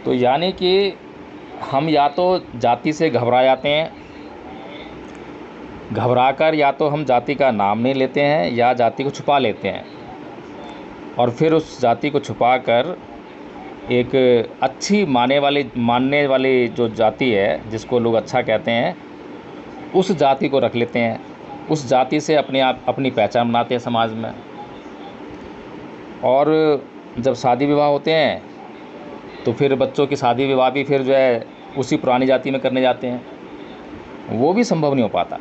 तो यानी कि हम या तो जाति से घबरा जाते हैं, घबराकर या तो हम जाति का नाम नहीं लेते हैं या जाति को छुपा लेते हैं, और फिर उस जाति को छुपाकर एक अच्छी मानने वाली जो जाति है, जिसको लोग अच्छा कहते हैं, उस जाति को रख लेते हैं। उस जाति से अपनी पहचान बनाते हैं समाज में। और जब शादी विवाह होते हैं तो फिर बच्चों की शादी विवाह भी फिर जो है उसी पुरानी जाति में करने जाते हैं। वो भी संभव नहीं हो पाता।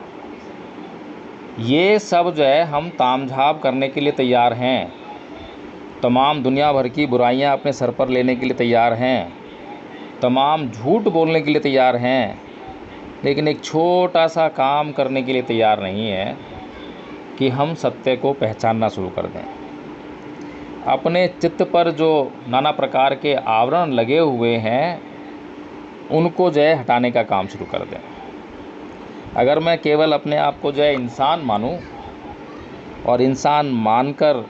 ये सब जो है हम तामझाम करने के लिए तैयार हैं, तमाम दुनिया भर की बुराइयां अपने सर पर लेने के लिए तैयार हैं, तमाम झूठ बोलने के लिए तैयार हैं, लेकिन एक छोटा सा काम करने के लिए तैयार नहीं है कि हम सत्य को पहचानना शुरू कर दें। अपने चित्त पर जो नाना प्रकार के आवरण लगे हुए हैं उनको जो है हटाने का काम शुरू कर दें। अगर मैं केवल अपने आप को जो है इंसान मानूं और इंसान मानकर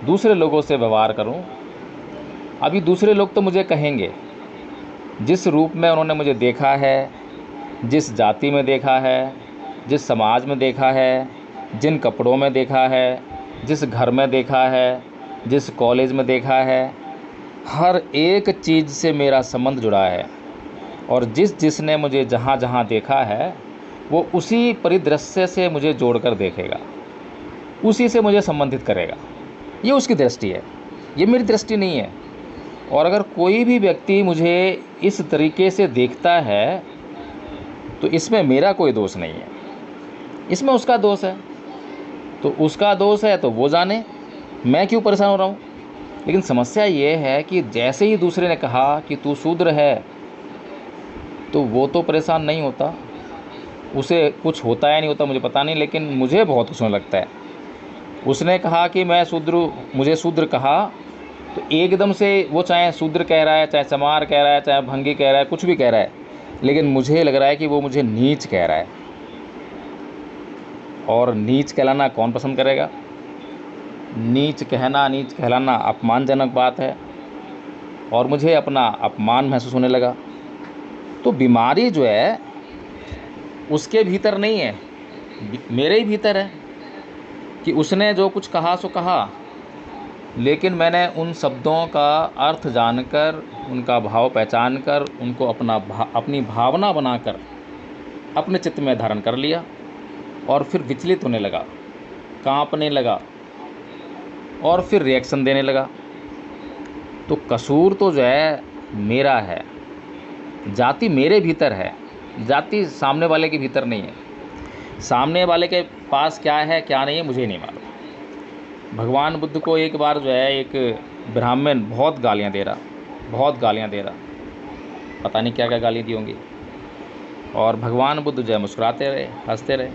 दूसरे लोगों से व्यवहार करूं, अभी दूसरे लोग तो मुझे कहेंगे, जिस रूप में उन्होंने मुझे देखा है, जिस जाति में देखा है, जिस समाज में देखा है, जिन कपड़ों में देखा है, जिस घर में देखा है, जिस कॉलेज में देखा है, हर एक चीज़ से मेरा संबंध जुड़ा है। और जिसने मुझे जहाँ जहाँ देखा है वो उसी परिदृश्य से मुझे जोड़कर देखेगा, उसी से मुझे संबंधित करेगा। ये उसकी दृष्टि है, ये मेरी दृष्टि नहीं है। और अगर कोई भी व्यक्ति मुझे इस तरीके से देखता है तो इसमें मेरा कोई दोष नहीं है, इसमें उसका दोष है। तो उसका दोष है तो वो जाने, मैं क्यों परेशान हो रहा हूँ। लेकिन समस्या ये है कि जैसे ही दूसरे ने कहा कि तू शूद्र है, तो वो तो परेशान नहीं होता, उसे कुछ होता है नहीं होता मुझे पता नहीं, लेकिन मुझे बहुत कुछ होने लगता है। उसने कहा कि मैं शूद्र, मुझे शूद्र कहा, तो एकदम से वो चाहे शूद्र कह रहा है, चाहे चमार कह रहा है, चाहे भंगी कह रहा है, कुछ भी कह रहा है, लेकिन मुझे लग रहा है कि वो मुझे नीच कह रहा है। और नीच कहलाना कौन पसंद करेगा। नीच कहना, नीच कहलाना अपमानजनक बात है, और मुझे अपना अपमान महसूस होने लगा। तो बीमारी जो है उसके भीतर नहीं है, मेरे ही भीतर है कि उसने जो कुछ कहा सो कहा, लेकिन मैंने उन शब्दों का अर्थ जानकर, उनका भाव पहचान कर, उनको अपनी भावना बनाकर अपने चित्त में धारण कर लिया, और फिर विचलित होने लगा, कांपने लगा, और फिर रिएक्शन देने लगा। तो कसूर तो जो है मेरा है, जाति मेरे भीतर है, जाति सामने वाले के भीतर नहीं है। सामने वाले के पास क्या है क्या नहीं है मुझे नहीं मालूम। भगवान बुद्ध को एक बार जो है एक ब्राह्मण बहुत गालियाँ दे रहा, पता नहीं क्या क्या गाली दी होंगी। और भगवान बुद्ध जो है मुस्कुराते रहे, हंसते रहे।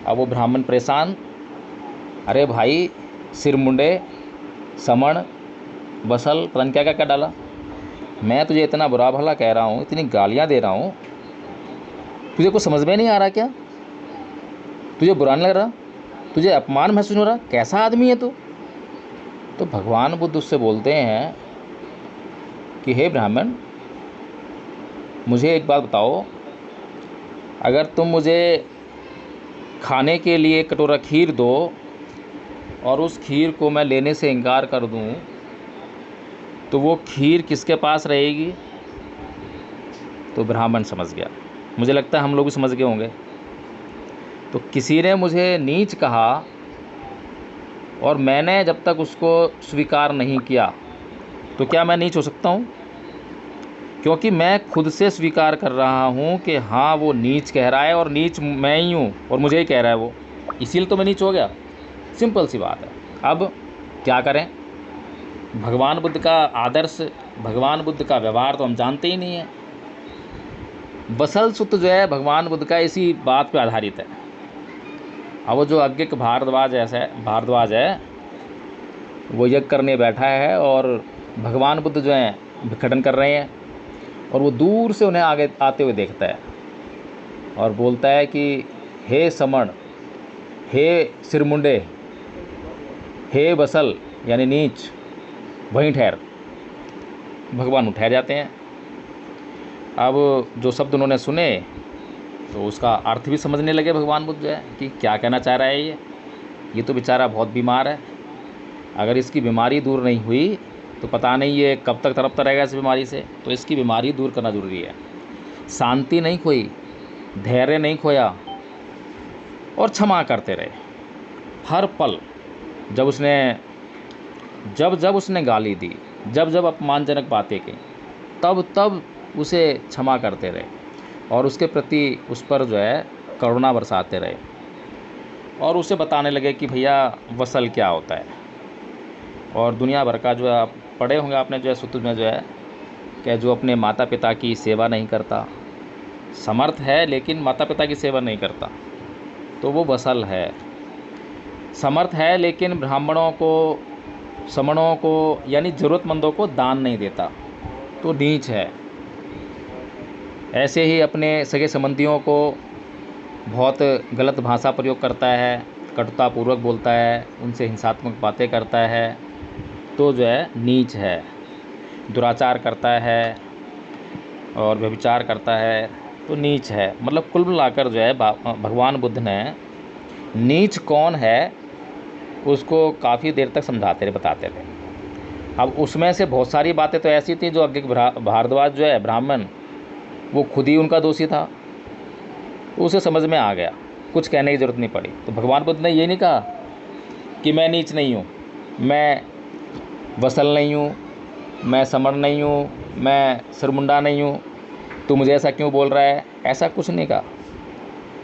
अब वो ब्राह्मण परेशान, अरे भाई सिर मुंडे, समण, बसल, पता नहीं क्या क्या क्या डाला, मैं तुझे इतना बुरा भला कह रहा हूँ, इतनी गालियाँ दे रहा हूँ, तुझे कुछ समझ में नहीं आ रहा क्या? तुझे बुरा नहीं लग रहा? तुझे अपमान महसूस हो रहा? कैसा आदमी है तू? तो भगवान बुद्ध उससे बोलते हैं कि हे ब्राह्मण, मुझे एक बात बताओ, अगर तुम मुझे खाने के लिए कटोरा खीर दो और उस खीर को मैं लेने से इनकार कर दूं, तो वो खीर किसके पास रहेगी? तो ब्राह्मण समझ गया, मुझे लगता है हम लोग भी समझ गए होंगे। तो किसी ने मुझे नीच कहा और मैंने जब तक उसको स्वीकार नहीं किया, तो क्या मैं नीच हो सकता हूँ? क्योंकि मैं खुद से स्वीकार कर रहा हूँ कि हाँ वो नीच कह रहा है और नीच मैं ही हूँ और मुझे ही कह रहा है वो, इसीलिए तो मैं नीच हो गया। सिंपल सी बात है। अब क्या करें? भगवान बुद्ध का आदर्श, भगवान बुद्ध का व्यवहार तो हम जानते ही नहीं है। बसल सूत्र जो है भगवान बुद्ध का इसी बात पर आधारित है। अब वो जो अज्ञक भारद्वाज है वो यज्ञ करने बैठा है और भगवान बुद्ध जो हैं भिक्षाटन कर रहे हैं, और वो दूर से उन्हें आगे आते हुए देखता है और बोलता है कि हे समण, हे सिरमुंडे, हे बसल यानी नीच, वहीं ठहर। भगवान उठ जाते हैं। अब जो शब्द उन्होंने सुने तो उसका अर्थ भी समझने लगे भगवान बुद्ध जो है कि क्या कहना चाह रहा है ये तो बेचारा बहुत बीमार है, अगर इसकी बीमारी दूर नहीं हुई तो पता नहीं ये कब तक तड़पता रहेगा इस बीमारी से, तो इसकी बीमारी दूर करना ज़रूरी है। शांति नहीं खोई, धैर्य नहीं खोया और क्षमा करते रहे हर पल। जब उसने गाली दी, जब अपमानजनक बातें की, तब उसे क्षमा करते रहे और उसके प्रति उस पर जो है करुणा बरसाते रहे और उसे बताने लगे कि भैया वसल क्या होता है। और दुनिया भर का जो है आप पढ़े होंगे आपने जो है सूत्र में जो है कि जो अपने माता पिता की सेवा नहीं करता, समर्थ है लेकिन माता पिता की सेवा नहीं करता, तो वो वसल है। समर्थ है लेकिन ब्राह्मणों को, समणों को यानी ज़रूरतमंदों को दान नहीं देता, तो नीच है। ऐसे ही अपने सगे संबंधियों को बहुत गलत भाषा प्रयोग करता है, कटुतापूर्वक बोलता है, उनसे हिंसात्मक बातें करता है, तो जो है नीच है। दुराचार करता है और व्यभिचार करता है तो नीच है। मतलब कुल मिलाकर जो है भगवान बुद्ध ने नीच कौन है उसको काफ़ी देर तक समझाते रहे, बताते रहे। अब उसमें से बहुत सारी बातें तो ऐसी थी जो अज्ञ भारद्वाज जो है ब्राह्मण, वो खुद ही उनका दोषी था, तो उसे समझ में आ गया, कुछ कहने की ज़रूरत नहीं पड़ी। तो भगवान बुद्ध ने ये नहीं कहा कि मैं नीच नहीं हूँ, मैं वसल नहीं हूँ, मैं समर नहीं हूँ, मैं सिरमुंडा नहीं हूँ, तू मुझे ऐसा क्यों बोल रहा है, ऐसा कुछ नहीं कहा।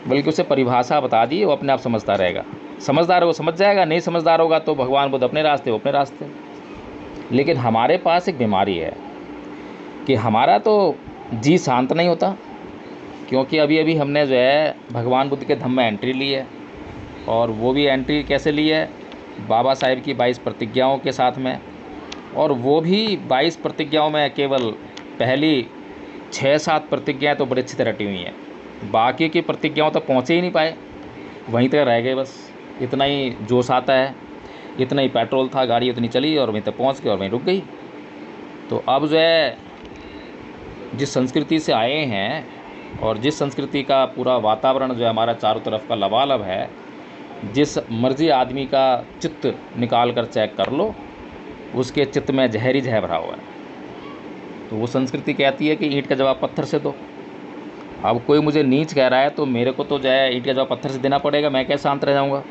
बल्कि उसे परिभाषा बता दी, वो अपने आप समझता रहेगा। समझदार हो समझ जाएगा, नहीं समझदार होगा तो भगवान बुद्ध अपने रास्ते, वो अपने रास्ते। लेकिन हमारे पास एक बीमारी है कि हमारा तो जी शांत नहीं होता, क्योंकि अभी अभी हमने जो है भगवान बुद्ध के धम्म में एंट्री ली है। और वो भी एंट्री कैसे ली है, बाबा साहेब की 22 प्रतिज्ञाओं के साथ में। और वो भी 22 प्रतिज्ञाओं में केवल पहली 6-7 प्रतिज्ञाएँ तो बड़ी अच्छी तरह रटी हुई हैं, बाकी की प्रतिज्ञाओं तक पहुँचे ही नहीं पाए, वहीं तक रह गए। बस इतना ही जोश आता है, इतना ही पेट्रोल था, गाड़ी उतनी चली और वहीं तक पहुँच गई और वहीं रुक गई। तो अब जो है जिस संस्कृति से आए हैं और जिस संस्कृति का पूरा वातावरण जो है हमारा चारों तरफ का लबालब है, जिस मर्जी आदमी का चित्त निकाल कर चेक कर लो, उसके चित्त में जहर ही जहर भरा हुआ है। तो वो संस्कृति कहती है कि ईंट का जवाब पत्थर से दो। अब कोई मुझे नीच कह रहा है तो मेरे को तो जो है ईंट का जवाब पत्थर से देना पड़ेगा, मैं कैसे शांत रह जाऊँगा।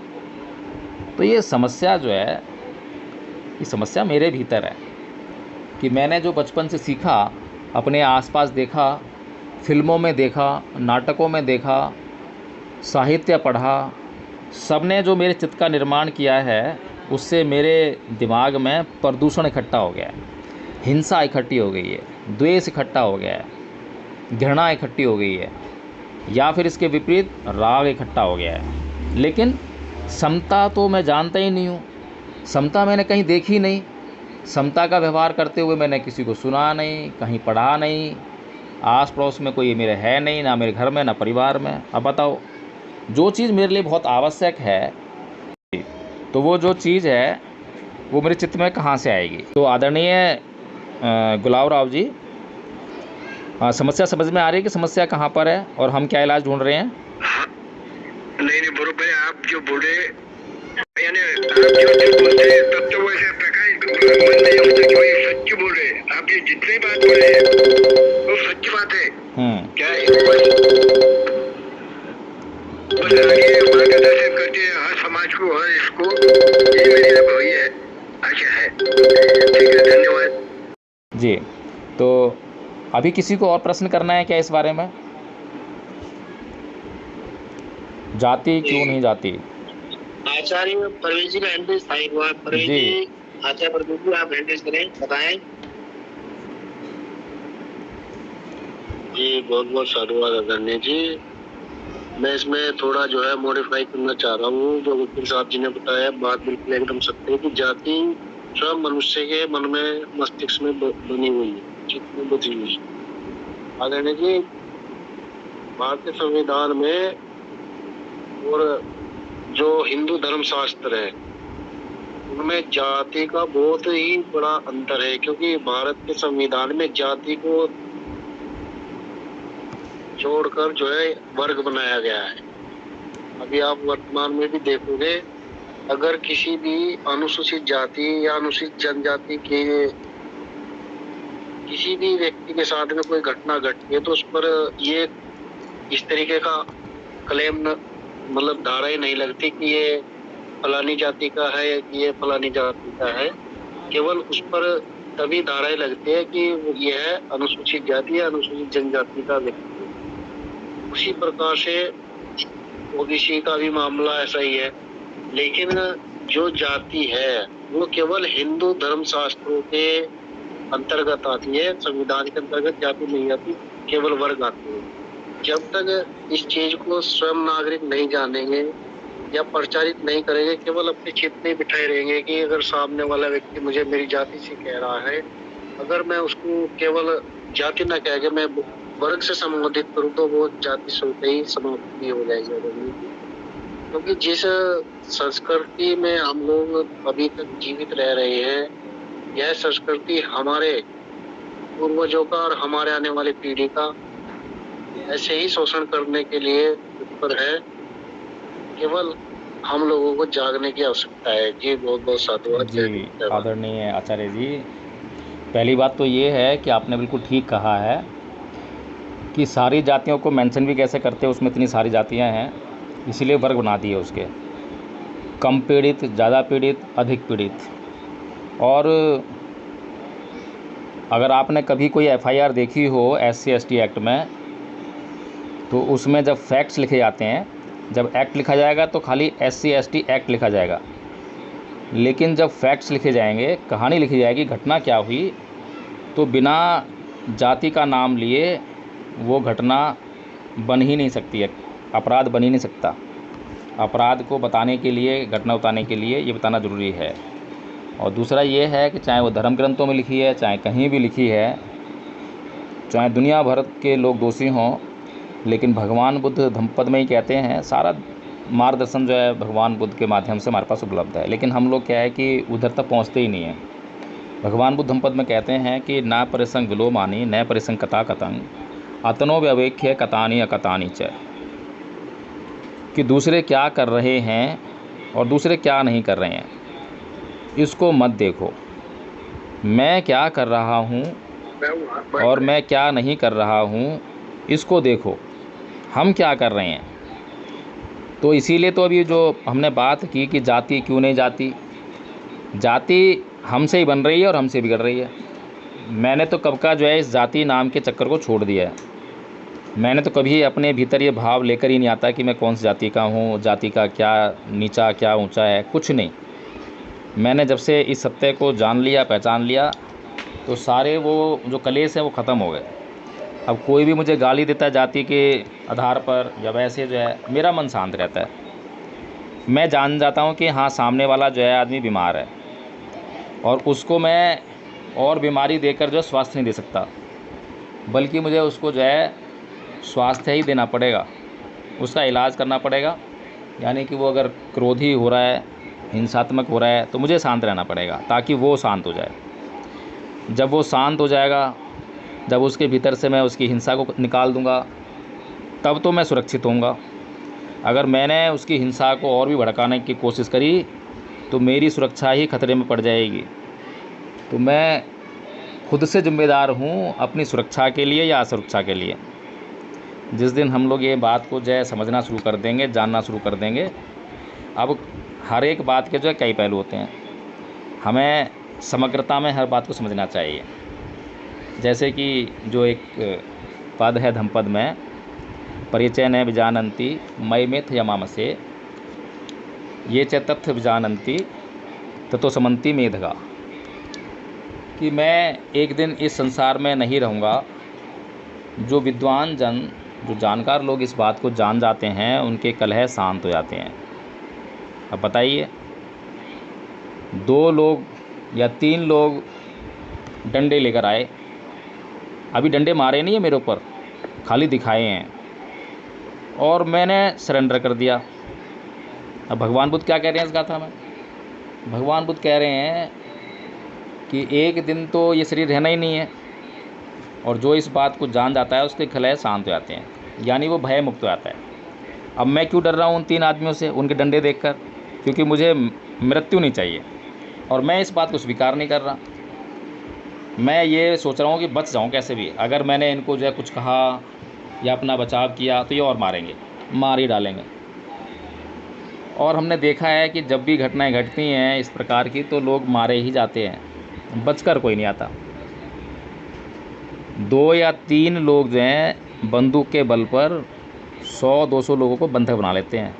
तो ये समस्या जो है, ये समस्या मेरे भीतर है कि मैंने जो बचपन से सीखा, अपने आसपास देखा, फिल्मों में देखा, नाटकों में देखा, साहित्य पढ़ा, सबने जो मेरे चित्त का निर्माण किया है, उससे मेरे दिमाग में प्रदूषण इकट्ठा हो गया है, हिंसा इकट्ठी हो गई है, द्वेष इकट्ठा हो गया है, घृणा इकट्ठी हो गई है, या फिर इसके विपरीत राग इकट्ठा हो गया है। लेकिन समता तो मैं जानता ही नहीं हूँ, समता मैंने कहीं देखी नहीं, समता का व्यवहार करते हुए मैंने किसी को सुना नहीं, कहीं पढ़ा नहीं, आस पड़ोस में कोई मेरे है नहीं, ना मेरे घर में ना परिवार में। अब बताओ, जो चीज़ मेरे लिए बहुत आवश्यक है, तो वो जो चीज़ है वो मेरे चित्त में कहाँ से आएगी। तो आदरणीय गुलाब राव जी, समस्या समझ में आ रही है कि समस्या कहाँ पर है और हम क्या इलाज ढूंढ रहे हैं? नहीं बरोबर है, आप जो बोले यानी आप जो बोलते तब तो वैसे प्रकाश मन नहीं होता कि भाई सच बोले। आप ये जितने बात बोले वो सच्ची बात है। क्या बस आगे मार्गदर्शन करते हर समाज को, हर इसको, ये मेरी भैया आशा है। ठीक है, धन्यवाद जी। तो अभी किसी को और प्रश्न करना है क्या इस बारे में? जाति क्यों नहीं जाती? आचार्य परवेज जी का हैंडल स्थायी हुआ। परवेज जी, आचार्य परवेज जी आप हैंडल करें, बताएं। जी बहुत बहुत साधुवाद आदरणीय जी। मैं इसमें थोड़ा जो है मॉडिफाई करना चाह रहा हूँ। जो वकील साहब जी ने बताया बात बिल्कुल एकदम सत्य है कि जाति सब मनुष्य के मन में, मस्तिष्क में बनी हुई है, चित्त में बची हुई है। आदरणीय जी, भारतीय संविधान में और जो हिंदू धर्म शास्त्र है उनमें जाति का बहुत ही बड़ा अंतर है, क्योंकि भारत के संविधान में जाति को छोड़कर जो है वर्ग बनाया गया है। अभी आप वर्तमान में भी देखोगे, अगर किसी भी अनुसूचित जाति या अनुसूचित जनजाति के किसी भी व्यक्ति के साथ में कोई घटना घटती है तो उस पर ये इस तरीके का क्लेम मतलब धारा ही नहीं लगती कि ये फलानी जाति का है या कि ये फलानी जाति का है। केवल उस पर तभी धाराएं लगती है कि यह अनुसूचित जाति या अनुसूचित जनजाति का व्यक्ति है। उसी प्रकार से ओबीसी का भी मामला ऐसा ही है। लेकिन जो जाति है वो केवल हिंदू धर्म शास्त्रों के अंतर्गत आती है, संविधान के अंतर्गत जाति नहीं आती, केवल वर्ग आती है। जब तक इस चीज को स्वयं नागरिक नहीं जानेंगे या प्रचारित नहीं करेंगे, केवल अपने चित्त में बिठाए रहेंगे कि अगर सामने वाला व्यक्ति मुझे मेरी जाति से कह रहा है, अगर मैं उसको केवल जाति न कह के मैं वर्ग से संबोधित करूं तो वो जाति सुनते ही समाप्ति हो जाएगी। क्योंकि जिस संस्कृति में हम लोग अभी तक जीवित रह रहे हैं, यह संस्कृति हमारे पूर्वजों का और हमारे आने वाली पीढ़ी का ऐसे ही शोषण करने के लिए उत्तर है। केवल हम लोगों को जागने की आवश्यकता है। जी बहुत बहुत साधुवाद जी आदरणीय आचार्य जी, पहली बात तो ये है कि आपने बिल्कुल ठीक कहा है कि सारी जातियों को मेंशन भी कैसे करते हैं, उसमें इतनी सारी जातियां हैं, इसीलिए वर्ग बना दिए उसके, कम पीड़ित, ज़्यादा पीड़ित, अधिक पीड़ित। और अगर आपने कभी कोई एफआईआर देखी हो SC/ST एक्ट में, तो उसमें जब फैक्ट्स लिखे जाते हैं, जब एक्ट लिखा जाएगा तो खाली SC/ST एक्ट लिखा जाएगा, लेकिन जब फैक्ट्स लिखे जाएंगे, कहानी लिखी जाएगी, घटना क्या हुई, तो बिना जाति का नाम लिए वो घटना बन ही नहीं सकती है, अपराध बन ही नहीं सकता। अपराध को बताने के लिए, घटना बताने के लिए ये बताना ज़रूरी है। और दूसरा ये है कि चाहे वो धर्म ग्रंथों में लिखी है, चाहे कहीं भी लिखी है, चाहे दुनिया भर के लोग दोषी हों, लेकिन भगवान बुद्ध धम्मपद में ही कहते हैं, सारा मार्गदर्शन जो है भगवान बुद्ध के माध्यम से हमारे पास उपलब्ध है। लेकिन हम लोग क्या है कि उधर तक पहुंचते ही नहीं हैं। भगवान बुद्ध धम्मपद में कहते हैं कि ना परिसंग विलोमानी न परिसंग कथा कतंग अतनो व्यवेख्य कतानी अकतानी च, कि दूसरे क्या कर रहे हैं और दूसरे क्या नहीं कर रहे हैं, इसको मत देखो। मैं क्या कर रहा हूँ और मैं क्या नहीं कर रहा हूँ, इसको देखो, हम क्या कर रहे हैं। तो इसीलिए तो अभी जो हमने बात की कि जाति क्यों नहीं जाती, जाति हमसे ही बन रही है और हमसे बिगड़ रही है। मैंने तो कब का जो है इस जाति नाम के चक्कर को छोड़ दिया है। मैंने तो कभी अपने भीतर ये भाव लेकर ही नहीं आता कि मैं कौन सी जाति का हूँ, जाति का क्या नीचा क्या ऊंचा है, कुछ नहीं। मैंने जब से इस सत्य को जान लिया, पहचान लिया, तो सारे वो जो कलेश हैं वो ख़त्म हो गए। अब कोई भी मुझे गाली देता है जाति के आधार पर या वैसे, जो है मेरा मन शांत रहता है। मैं जान जाता हूँ कि हाँ, सामने वाला जो है आदमी बीमार है और उसको मैं और बीमारी देकर जो स्वास्थ्य नहीं दे सकता, बल्कि मुझे उसको जो है स्वास्थ्य ही देना पड़ेगा, उसका इलाज करना पड़ेगा। यानी कि वो अगर क्रोधी हो रहा है, हिंसात्मक हो रहा है, तो मुझे शांत रहना पड़ेगा ताकि वो शांत हो जाए। जब वो शांत हो जाएगा, जब उसके भीतर से मैं उसकी हिंसा को निकाल दूंगा, तब तो मैं सुरक्षित होऊंगा। अगर मैंने उसकी हिंसा को और भी भड़काने की कोशिश करी तो मेरी सुरक्षा ही खतरे में पड़ जाएगी। तो मैं खुद से जिम्मेदार हूँ अपनी सुरक्षा के लिए या असुरक्षा के लिए। जिस दिन हम लोग ये बात को जो है समझना शुरू कर देंगे, जानना शुरू कर देंगे, अब हर एक बात के जो है कई पहलू होते हैं, हमें समग्रता में हर बात को समझना चाहिए। जैसे कि जो एक पद है धम्मपद में, परिचय न विजानन्ति मयि मेथ यमामसे ये च तथ्य विजानन्ति ततो समन्ति मेधगा, कि मैं एक दिन इस संसार में नहीं रहूँगा। जो विद्वान जन, जो जानकार लोग इस बात को जान जाते हैं, उनके कलह शांत हो जाते हैं। अब बताइए, 2 लोग या 3 लोग डंडे लेकर आए, अभी डंडे मारे नहीं है मेरे ऊपर, खाली दिखाए हैं, और मैंने सरेंडर कर दिया। अब भगवान बुद्ध क्या कह रहे हैं इस गाथा में भगवान बुद्ध कह रहे हैं कि एक दिन तो ये शरीर रहना ही नहीं है, और जो इस बात को जान जाता है उसके खलय शांत हो जाते हैं, यानी वो भय मुक्त हो जाता है। अब मैं क्यों डर रहा हूँ उन 3 आदमियों से, उनके डंडे देखकर? क्योंकि मुझे मृत्यु नहीं चाहिए, और मैं इस बात को स्वीकार नहीं कर रहा। मैं ये सोच रहा हूँ कि बच जाऊँ कैसे भी। अगर मैंने इनको जो है कुछ कहा या अपना बचाव किया तो ये और मारेंगे, मार ही डालेंगे। और हमने देखा है कि जब भी घटनाएं घटती हैं इस प्रकार की तो लोग मारे ही जाते हैं, बचकर कोई नहीं आता। 2 या 3 लोग जो हैं बंदूक के बल पर 100-200 लोगों को बंधक बना लेते हैं,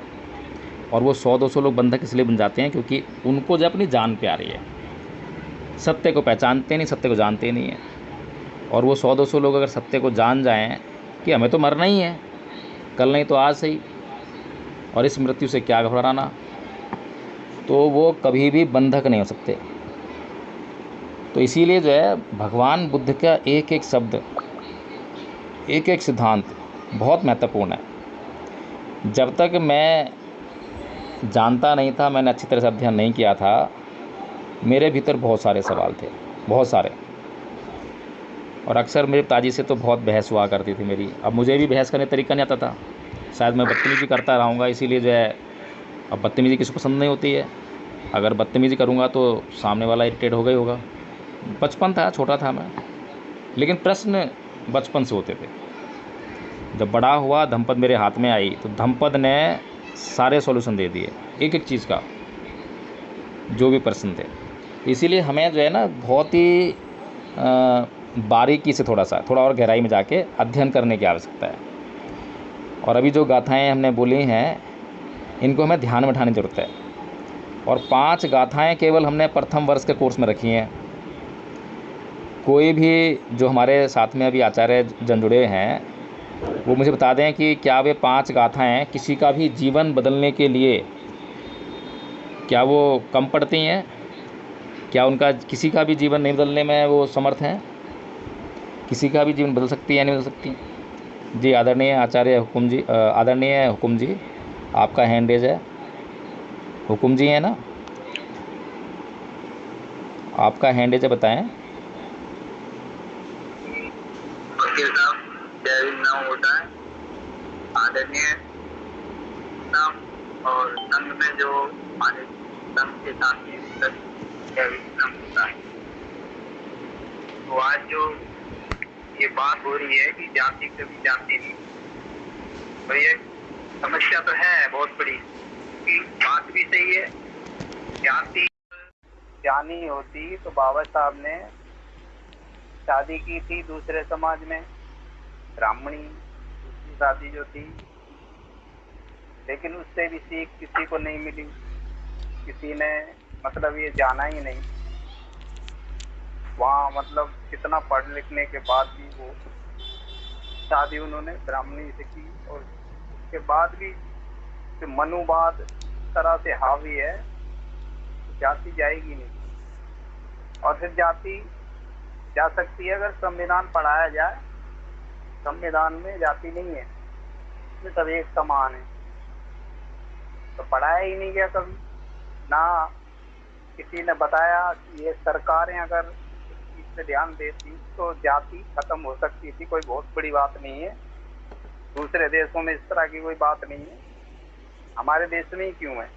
और वो 100-200 लोग बंधक इसलिए बन जाते हैं क्योंकि उनको जो अपनी जान प्यारी है। सत्य को पहचानते नहीं, सत्य को जानते नहीं हैं। और वो 100-200 लोग अगर सत्य को जान जाएं कि हमें तो मरना ही है, कल नहीं तो आज सही, और इस मृत्यु से क्या घबराना, तो वो कभी भी बंधक नहीं हो सकते। तो इसीलिए जो है भगवान बुद्ध का एक एक शब्द, एक एक सिद्धांत बहुत महत्वपूर्ण है। जब तक मैं जानता नहीं था, मैंने अच्छी तरह से अध्ययन नहीं किया था, मेरे भीतर बहुत सारे सवाल थे, बहुत सारे। और अक्सर मेरे पिताजी से तो बहुत बहस हुआ करती थी मेरी। अब मुझे भी बहस करने का तरीका नहीं आता था, शायद मैं बदतमीज़ी करता रहूँगा, इसीलिए जो है, अब बदतमीज़ी किसी को पसंद नहीं होती है। अगर बदतमीज़ी करूँगा तो सामने वाला इरिटेट होगा ही होगा। बचपन था, छोटा था मैं, लेकिन प्रश्न बचपन से होते थे। जब बड़ा हुआ, धम्पद मेरे हाथ में आई, तो धम्पद ने सारे सॉल्यूशन दे दिए, एक एक चीज़ का, जो भी प्रश्न थे। इसीलिए हमें जो है ना बहुत ही बारीकी से थोड़ा और गहराई में जाके अध्ययन करने की आवश्यकता है। और अभी जो गाथाएं हमने बोली हैं, इनको हमें ध्यान में उठाने की ज़रूरत है। और 5 गाथाएं केवल हमने प्रथम वर्ष के कोर्स में रखी हैं। कोई भी जो हमारे साथ में अभी आचार्य जन जुड़े हैं, वो मुझे बता दें कि क्या वे 5 गाथाएं किसी का भी जीवन बदलने के लिए, क्या वो कम पड़ती हैं? क्या उनका किसी का भी जीवन नहीं बदलने में वो समर्थ हैं? किसी का भी जीवन बदल सकती है या नहीं बदल सकती? जी, आदरणीय आचार्य हुकुम जी, आदरणीय हुकुम जी, आपका हैंड रेज है। हुकुम जी है ना, आपका हैंड रेज है, बताएं। वकील साहब, जय नाम होता है आदरणीय नाम, और संघ में जो हमारे संघ के साथी नाम होता है। तो आज जो ये बात हो रही है कि जाति कभी जाति नहीं, तो ये समस्या तो है बहुत बड़ी, कि बात भी सही है। जाति जानी होती तो बाबा साहब ने शादी की थी दूसरे समाज में, ब्राह्मणी दूसरी शादी जो थी, लेकिन उससे भी सीख किसी को नहीं मिली, किसी ने मतलब ये जाना ही नहीं। वहाँ मतलब कितना पढ़ लिखने के बाद भी वो शादी उन्होंने ब्राह्मणी से की, और उसके बाद भी जो मनुवाद तरह से हावी है, जाति जाएगी नहीं। और फिर जाति जा सकती है अगर संविधान पढ़ाया जाए। संविधान में जाति नहीं है, इसमें सब एक समान है, तो पढ़ाया ही नहीं गया कभी ना। किसी ने बताया कि ये सरकारें अगर इस पे ध्यान देती तो जाति खत्म हो सकती थी, कोई बहुत बड़ी बात नहीं है। दूसरे देशों में इस तरह की कोई बात नहीं है, हमारे देश में ही क्यों है?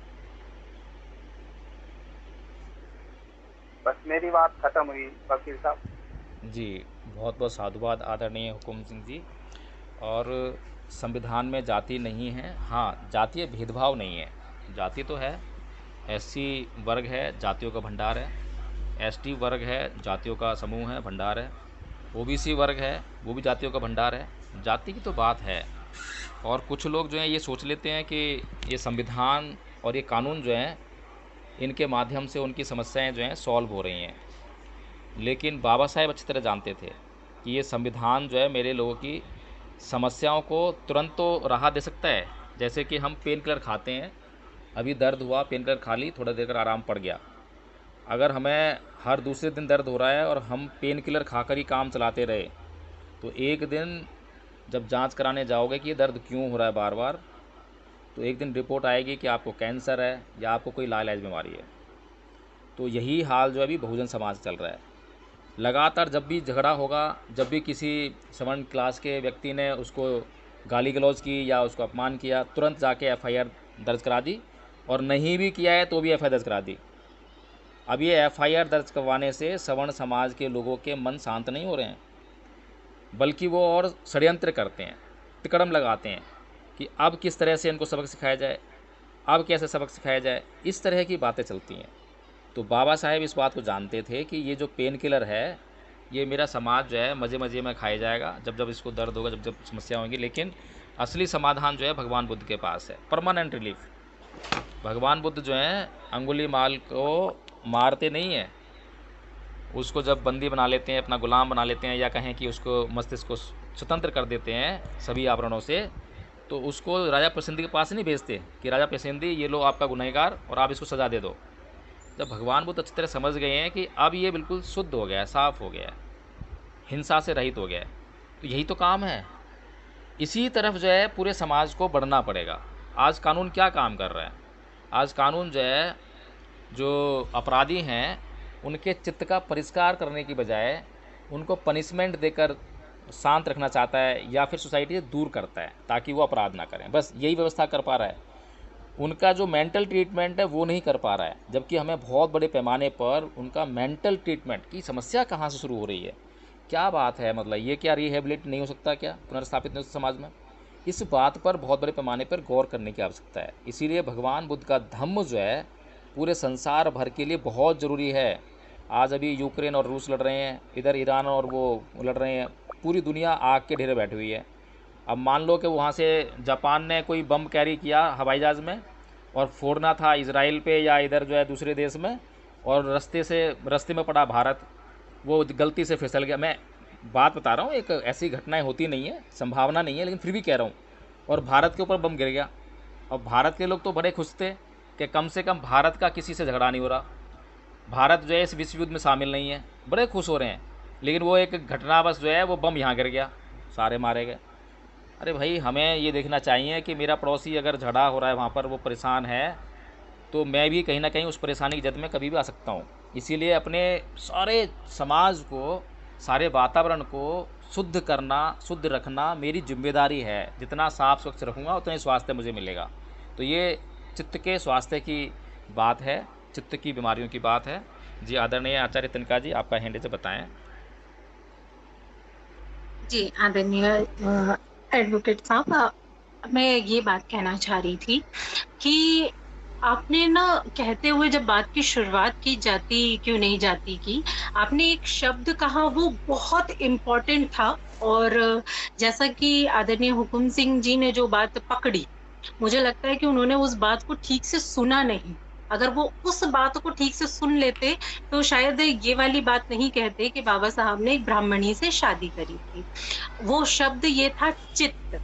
बस मेरी बात खत्म हुई वकील साहब। जी, बहुत बहुत साधुवाद आदरणीय हुकुम सिंह जी। और संविधान में जाति नहीं है, हाँ, जातीय भेदभाव नहीं है। जाति तो है, एससी वर्ग है, जातियों का भंडार है, एसटी वर्ग है, जातियों का समूह है, भंडार है, ओबीसी वर्ग है, वो भी जातियों का भंडार है। जाति की तो बात है। और कुछ लोग जो हैं ये सोच लेते हैं कि ये संविधान और ये कानून जो हैं, इनके माध्यम से उनकी समस्याएं जो हैं सॉल्व हो रही हैं। लेकिन बाबा साहेब अच्छी तरह जानते थे कि ये संविधान जो है मेरे लोगों की समस्याओं को तुरंत तो राहत दे सकता है। जैसे कि हम पेन किलर खाते हैं, अभी दर्द हुआ, पेन किलर खा ली, थोड़ा देर कर आराम पड़ गया। अगर हमें हर दूसरे दिन दर्द हो रहा है और हम पेन किलर खाकर ही काम चलाते रहे, तो एक दिन जब जांच कराने जाओगे कि ये दर्द क्यों हो रहा है बार बार, तो एक दिन रिपोर्ट आएगी कि आपको कैंसर है या आपको कोई लाइलाज बीमारी है। तो यही हाल जो है अभी बहुजन समाज चल रहा है। लगातार जब भी झगड़ा होगा, जब भी किसी सवर्ण क्लास के व्यक्ति ने उसको गाली गलौज की या उसको अपमान किया, तुरंत जाके एफआईआर दर्ज करा दी, और नहीं भी किया है तो भी एफआईआर दर्ज करा दी। अब ये एफआईआर दर्ज करवाने से सवर्ण समाज के लोगों के मन शांत नहीं हो रहे हैं, बल्कि वो और षड्यंत्र करते हैं, तिकड़म लगाते हैं कि अब किस तरह से इनको सबक सिखाया जाए, अब कैसे सबक सिखाया जाए, इस तरह की बातें चलती हैं। तो बाबा साहेब इस बात को जानते थे कि ये जो पेन किलर है, ये मेरा समाज जो है मज़े मज़े में खाया जाएगा, जब जब इसको दर्द होगा, जब जब समस्या होंगी। लेकिन असली समाधान जो है भगवान बुद्ध के पास है, परमानेंट रिलीफ। भगवान बुद्ध जो हैं अंगुलीमाल को मारते नहीं हैं, उसको जब बंदी बना लेते हैं, अपना गुलाम बना लेते हैं, या कहें कि उसको मस्तिष्क को स्वतंत्र कर देते हैं सभी आवरणों से, तो उसको राजा प्रसिंदी के पास नहीं भेजते कि राजा प्रसिंदी ये लो आपका गुनहगार और आप इसको सज़ा दे दो। जब भगवान बुद्ध अच्छी तरह समझ गए हैं कि अब ये बिल्कुल शुद्ध हो गया है, साफ़ हो गया है, हिंसा से रहित हो गया है, तो यही तो काम है। इसी तरफ जो है पूरे समाज को बढ़ना पड़ेगा। आज कानून क्या काम कर रहा है? आज कानून जो है, जो अपराधी हैं उनके चित्त का परिष्कार करने की बजाय उनको पनिशमेंट देकर शांत रखना चाहता है, या फिर सोसाइटी से दूर करता है ताकि वो अपराध ना करें। बस यही व्यवस्था कर पा रहा है। उनका जो मेंटल ट्रीटमेंट है वो नहीं कर पा रहा है, जबकि हमें बहुत बड़े पैमाने पर उनका मेंटल ट्रीटमेंट की समस्या कहाँ से शुरू हो रही है। क्या बात है, मतलब ये क्या रिहेबिलिट नहीं हो सकता, क्या पुनर्स्थापित नहीं हो सकता समाज में? इस बात पर बहुत बड़े पैमाने पर गौर करने की आवश्यकता है। इसीलिए भगवान बुद्ध का धम्म जो है पूरे संसार भर के लिए बहुत ज़रूरी है। आज अभी यूक्रेन और रूस लड़ रहे हैं, इधर ईरान और वो लड़ रहे हैं, पूरी दुनिया आग के ढेरे बैठी हुई है। अब मान लो कि वहाँ से जापान ने कोई बम कैरी किया हवाई जहाज़ में और फोड़ना था इजराइल पे या इधर जो है दूसरे देश में, और रास्ते में पड़ा भारत, वो गलती से फिसल गया। मैं बात बता रहा हूँ, एक ऐसी घटनाएं होती नहीं है, संभावना नहीं है, लेकिन फिर भी कह रहा हूँ, और भारत के ऊपर बम गिर गया। और भारत के लोग तो बड़े खुश थे कि कम से कम भारत का किसी से झगड़ा नहीं हो रहा, भारत जो है इस विश्व युद्ध में शामिल नहीं है, बड़े खुश हो रहे हैं। लेकिन वो एक घटनावश जो है वो बम यहाँ गिर गया, सारे मारे गए। अरे भाई, हमें ये देखना चाहिए कि मेरा पड़ोसी अगर झगड़ा हो रहा है वहाँ पर, वो परेशान है, तो मैं भी कहीं ना कहीं उस परेशानी की जद में कभी भी आ सकता हूँ। इसीलिए अपने सारे समाज को, सारे वातावरण को शुद्ध करना, शुद्ध रखना मेरी जिम्मेदारी है। जितना साफ स्वच्छ रखूँगा उतना ही स्वास्थ्य मुझे मिलेगा। तो ये चित्त के स्वास्थ्य की बात है, चित्त की बीमारियों की बात है। जी आदरणीय आचार्य तिनका जी, आपका हैंड से बताएं। जी आदरणीय एडवोकेट साहब, मैं ये बात कहना चाह रही थी कि आपने ना कहते हुए जब बात की शुरुआत की, जाति क्यों नहीं जाति की, आपने एक शब्द कहा वो बहुत इम्पोर्टेंट था। और जैसा कि आदरणीय हुकुम सिंह जी ने जो बात पकड़ी, मुझे लगता है कि उन्होंने उस बात को ठीक से सुना नहीं। अगर वो उस बात को ठीक से सुन लेते तो शायद ये वाली बात नहीं कहते कि बाबा साहब ने एक ब्राह्मणी से शादी करी थी। वो शब्द ये था चित्त।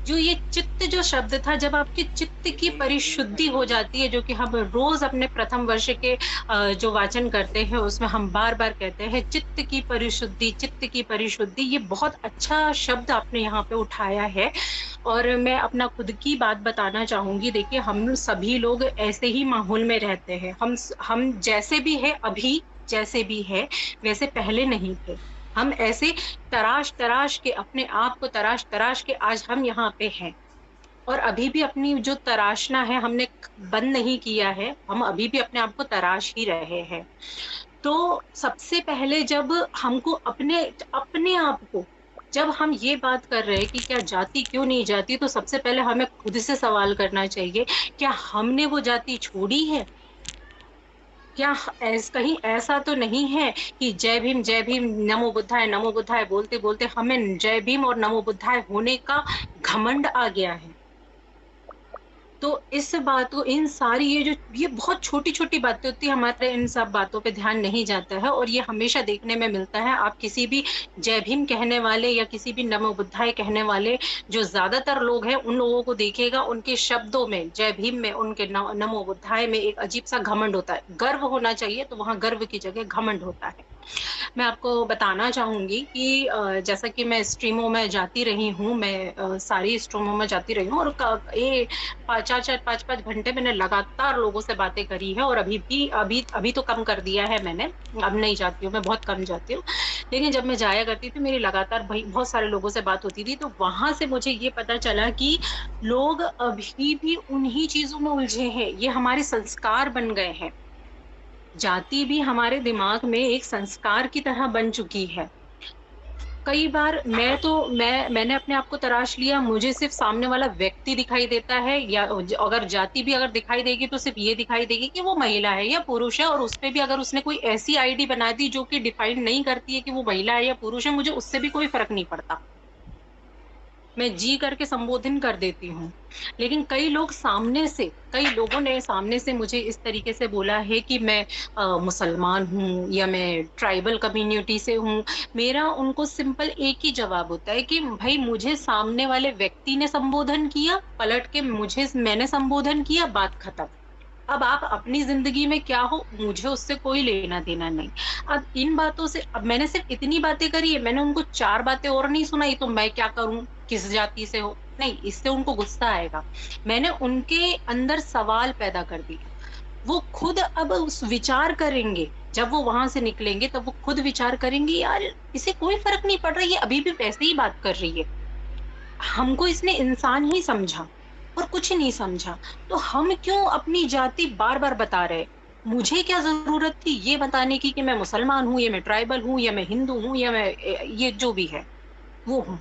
जो ये चित्त जो शब्द था, जब आपके चित्त की परिशुद्धि हो जाती है, जो कि हम रोज अपने प्रथम वर्ष के जो वाचन करते हैं उसमें हम बार बार कहते हैं चित्त की परिशुद्धि, चित्त की परिशुद्धि। ये बहुत अच्छा शब्द आपने यहाँ पे उठाया है। और मैं अपना खुद की बात बताना चाहूंगी। देखिए, हम सभी लोग ऐसे ही माहौल में रहते हैं। हम जैसे भी है अभी, जैसे भी है वैसे पहले नहीं थे। हम ऐसे तराश तराश के, अपने आप को तराश तराश के आज हम यहाँ पे हैं। और अभी भी अपनी जो तराशना है हमने बंद नहीं किया है, हम अभी भी अपने आप को तराश ही रहे हैं। तो सबसे पहले जब हमको अपने अपने आप को, जब हम ये बात कर रहे हैं कि क्या जाति क्यों नहीं जाती, तो सबसे पहले हमें खुद से सवाल करना चाहिए, क्या हमने वो जाति छोड़ी है? क्या कहीं ऐसा तो नहीं है कि जय भीम नमो बुद्धाय बोलते बोलते हमें जय भीम और नमो बुद्धाय होने का घमंड आ गया है? तो इस बात को, इन सारी ये बहुत छोटी छोटी बातें होती है, हमारे इन सब बातों पे ध्यान नहीं जाता है। और ये हमेशा देखने में मिलता है। आप किसी भी जय भीम कहने वाले या किसी भी नमो बुद्धाय कहने वाले जो ज्यादातर लोग हैं, उन लोगों को देखिएगा, उनके शब्दों में, जय भीम में, उनके नमो बुद्धाय में एक अजीब सा घमंड होता है। गर्व होना चाहिए तो वहां गर्व की जगह घमंड होता है। मैं आपको बताना चाहूँगी कि जैसा कि मैं स्ट्रीमों में जाती रही हूँ, मैं सारी स्ट्रीमों में जाती रही हूँ और ये 4-4 5-5 घंटे मैंने लगातार लोगों से बातें करी है और अभी तो कम कर दिया है मैंने, अब नहीं जाती हूँ, मैं बहुत कम जाती हूँ। लेकिन जब मैं जाया करती थी, मेरी लगातार भई बहुत सारे लोगों से बात होती थी, तो वहाँ से मुझे ये पता चला कि लोग अभी भी उन्हीं चीज़ों में उलझे हैं, ये हमारे संस्कार बन गए हैं। जाति भी हमारे दिमाग में एक संस्कार की तरह बन चुकी है। कई बार मैंने अपने आप को तराश लिया, मुझे सिर्फ़ सामने वाला व्यक्ति दिखाई देता है या अगर जाति भी अगर दिखाई देगी तो सिर्फ़ ये दिखाई देगी कि वो महिला है या पुरुष है और उसपे भी अगर उसने कोई ऐसी आईडी बना दी जो कि डिफाइन नहीं करती है कि वो महिला है या पुरुष है, मुझे उससे भी कोई फ़र्क नहीं पड़ता। मैं जी करके संबोधन कर देती हूँ। लेकिन कई लोगों ने सामने से मुझे इस तरीके से बोला है कि मैं मुसलमान हूँ या मैं ट्राइबल कम्युनिटी से हूँ। मेरा उनको सिंपल एक ही जवाब होता है कि भई मुझे सामने वाले व्यक्ति ने संबोधन किया, पलट के मैंने संबोधन किया, बात खत्म। अब आप अपनी ज़िंदगी में क्या हो, मुझे उससे कोई लेना-देना नहीं। अब मैंने सिर्फ़ इतनी बातें करी है, मैंने उनको 4 बातें और नहीं सुनाई, तो मैं क्या करूँ? किस जाति से हो? नहीं, इससे उनको गुस्सा आएगा। मैंने उनके अंदर सवाल पैदा कर दिया। वो खुद अब उस विचार करेंगे, जब वो वहाँ से निकलेंगे, तब वो खुद विचार करेंगे, यार इसे कोई फ़र्क नहीं पड़ रहा, ये अभी भी वैसे ही बात कर रही है। हमको इसने इंसान ही समझा और कुछ नहीं समझा। तो हम क्यों अपनी जाति बार-बार बता रहे? मुझे क्या ज़रूरत थी ये बताने की कि मैं मुसलमान हूँ, या मैं ट्राइबल हूँ, या मैं हिंदू हूँ, या मैं ये जो भी है, वो हूँ।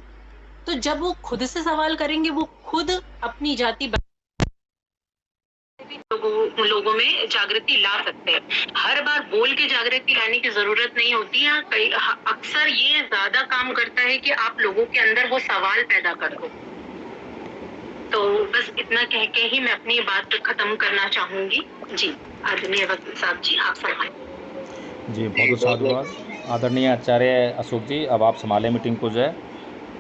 तो जब वो खुद से सवाल करेंगे, वो खुद अपनी जाति लोगों में जागृति ला सकते हैं। हर बार बोल के जागृति लाने की ज़रूरत नहीं होती है। अक्सर ये ज़्यादा काम करता है कि आप लोगों के अंदर वो सवाल पैदा कर दो। तो बस इतना कह के ही मैं अपनी बात खत्म करना चाहूंगी। जी, आदरणीय वकील साहब जी, आप फरमाएं। जी, बहुत साधुवाद आदरणीय आचार्य अशोक जी। अब आप संभालें मीटिंग को जो है,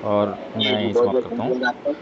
और मैं यहीं समाप्त करता हूँ।